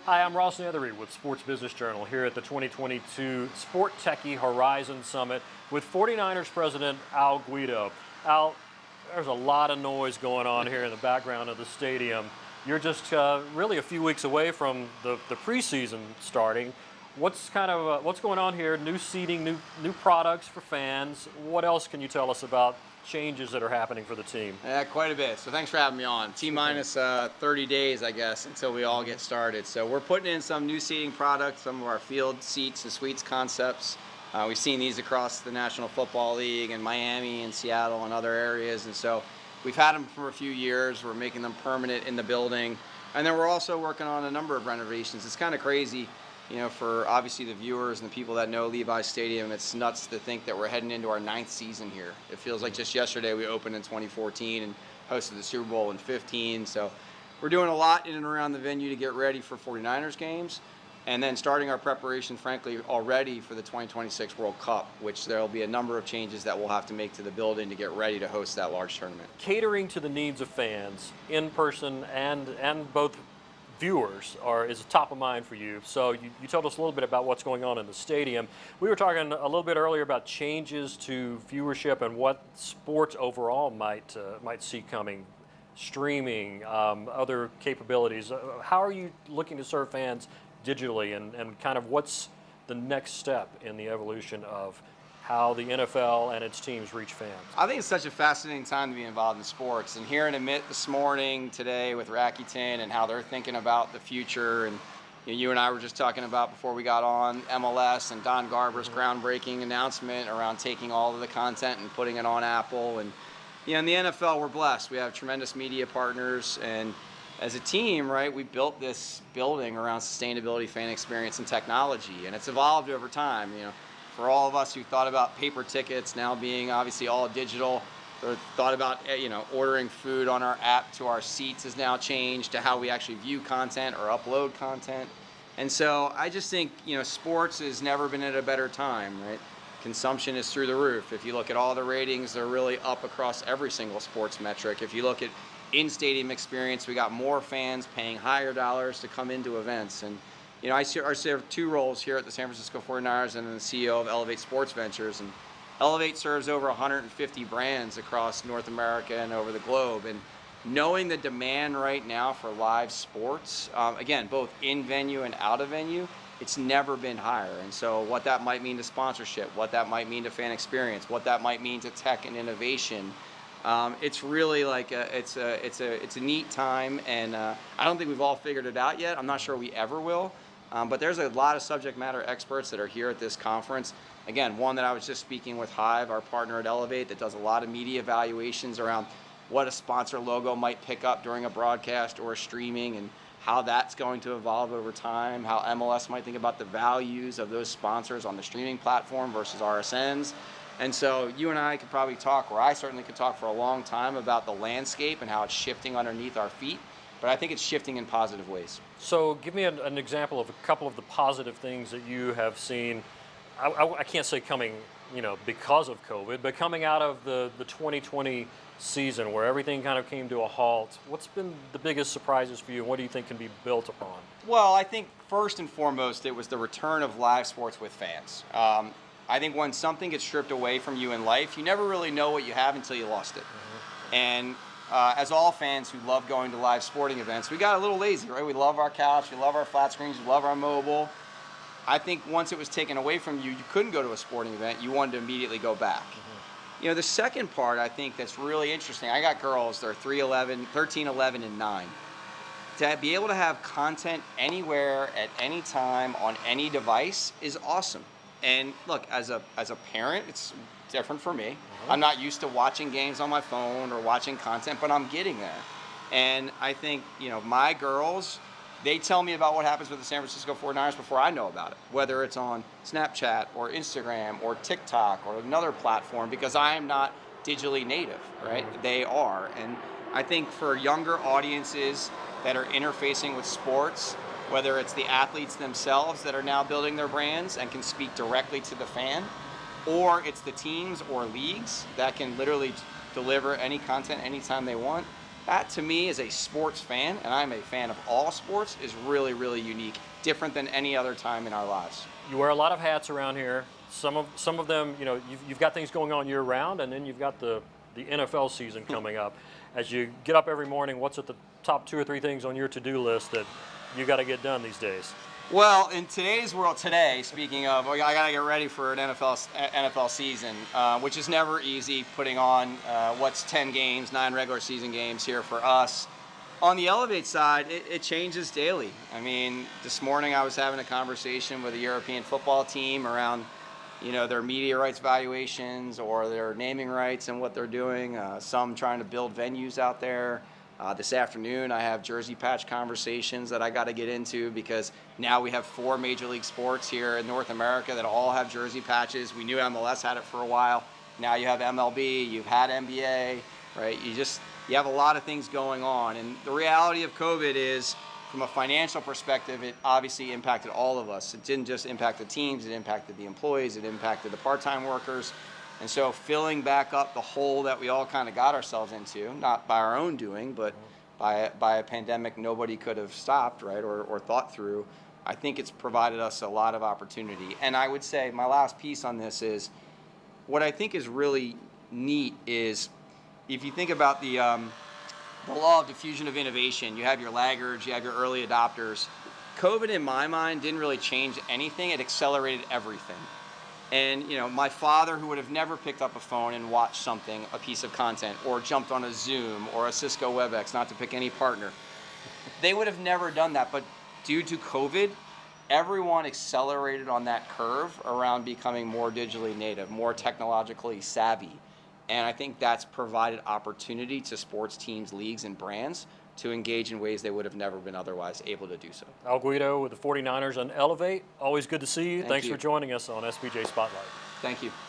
Hi, I'm Ross Nethery with Sports Business Journal here at the 2022 Sport Techie Horizon Summit with 49ers president Al Guido. Al, there's a lot of noise going on here in the background of the stadium. You're just really a few weeks away from the preseason starting. What's going on here? New seating, new products for fans. What else can you tell us about changes that are happening for the team? Yeah, quite a bit. So thanks for having me on. T-minus 30 days, I guess, until we all get started. So we're putting in some new seating products, some of our field seats and suites concepts. We've seen these across the National Football League and Miami and Seattle and other areas. And so we've had them for a few years. We're making them permanent in the building. And then we're also working on a number of renovations. It's kind of crazy. You know, for obviously the viewers and the people that know Levi Stadium, it's nuts to think that we're heading into our 9th season here. It feels like just yesterday we opened in 2014 and hosted the Super Bowl in 15. So we're doing a lot in and around the venue to get ready for 49ers games. And then starting our preparation, frankly, already for the 2026 World Cup, which there'll be a number of changes that we'll have to make to the building to get ready to host that large tournament. Catering to the needs of fans, in person and both viewers is top of mind for you. So you told us a little bit about what's going on in the stadium. We were talking a little bit earlier about changes to viewership and what sports overall might see coming, streaming, other capabilities. How are you looking to serve fans digitally, and kind of what's the next step in the evolution of how the NFL and its teams reach fans? I think it's such a fascinating time to be involved in sports, and hearing Amit this morning today with Rakuten and how they're thinking about the future, and you and I were just talking about before we got on MLS and Don Garber's groundbreaking announcement around taking all of the content and putting it on Apple. And in the NFL, we're blessed. We have tremendous media partners, and as a team, right, we built this building around sustainability, fan experience, and technology, and it's evolved over time. For all of us who thought about paper tickets now being obviously all digital, or thought about ordering food on our app to our seats has now changed to how we actually view content or upload content. And so I just think sports has never been at a better time, right? Consumption is through the roof. If you look at all the ratings, they're really up across every single sports metric. If you look at in-stadium experience, we got more fans paying higher dollars to come into events. And I serve two roles here at the San Francisco 49ers, and I'm the CEO of Elevate Sports Ventures. And Elevate serves over 150 brands across North America and over the globe. And knowing the demand right now for live sports, again, both in venue and out of venue, it's never been higher. And so what that might mean to sponsorship, what that might mean to fan experience, what that might mean to tech and innovation, it's really like it's a neat time. And I don't think we've all figured it out yet. I'm not sure we ever will. But there's a lot of subject matter experts that are here at this conference. Again, one that I was just speaking with Hive, our partner at Elevate, that does a lot of media evaluations around what a sponsor logo might pick up during a broadcast or a streaming, and how that's going to evolve over time, how MLS might think about the values of those sponsors on the streaming platform versus RSNs. And so you and I could probably talk, or I certainly could talk for a long time about the landscape and how it's shifting underneath our feet. But I think it's shifting in positive ways. So give me an example of a couple of the positive things that you have seen. I can't say coming, because of COVID, but coming out of the 2020 season where everything kind of came to a halt. What's been the biggest surprises for you, and what do you think can be built upon? Well, I think first and foremost, it was the return of live sports with fans. I think when something gets stripped away from you in life, you never really know what you have until you lost it. And as all fans who love going to live sporting events, we got a little lazy, right? We love our couch, we love our flat screens, we love our mobile. I think once it was taken away from you, you couldn't go to a sporting event. You wanted to immediately go back. The second part I think that's really interesting, I got girls, they're 13, 11, and 9. To be able to have content anywhere at any time on any device is awesome. And look, as a parent, it's different for me. I'm not used to watching games on my phone or watching content, but I'm getting there. And I think, my girls, they tell me about what happens with the San Francisco 49ers before I know about it, whether it's on Snapchat or Instagram or TikTok or another platform, because I am not digitally native, right? They are. And I think for younger audiences that are interfacing with sports, whether it's the athletes themselves that are now building their brands and can speak directly to the fan, or it's the teams or leagues that can literally deliver any content anytime they want, That to me, as a sports fan, and I'm a fan of all sports, is really, really unique, different than any other time in our lives. You wear a lot of hats around here. Some of them, you know, you've got things going on year round, and then you've got the NFL season coming up. As you get up every morning, what's at the top 2 or 3 things on your to-do list that you got to get done these days? Well, in today's world, speaking of, I got to get ready for an NFL season, which is never easy, putting on what's 10 games, 9 regular season games here for us. On the Elevate side, it changes daily. I mean, this morning I was having a conversation with a European football team around, you know, their media rights valuations or their naming rights and what they're doing. Some trying to build venues out there. This afternoon, I have jersey patch conversations that I got to get into because now we have 4 major league sports here in North America that all have jersey patches. We knew MLS had it for a while. Now you have MLB, you've had NBA, right? You have a lot of things going on. And the reality of COVID is, from a financial perspective, it obviously impacted all of us. It didn't just impact the teams, it impacted the employees, it impacted the part-time workers. And so filling back up the hole that we all kind of got ourselves into, not by our own doing, but by a pandemic nobody could have stopped, right, or thought through, I think it's provided us a lot of opportunity. And I would say my last piece on this is, what I think is really neat is, if you think about the law of diffusion of innovation, you have your laggards, you have your early adopters. COVID, in my mind, didn't really change anything. It accelerated everything. And, you know, my father, who would have never picked up a phone and watched something, a piece of content, or jumped on a Zoom or a Cisco WebEx, not to pick any partner, they would have never done that. But due to COVID, everyone accelerated on that curve around becoming more digitally native, more technologically savvy. And I think that's provided opportunity to sports teams, leagues, and brands to engage in ways they would have never been otherwise able to do so. Al Guido with the 49ers on Elevate. Always good to see you. Thanks you. for joining us on SBJ Spotlight. Thank you.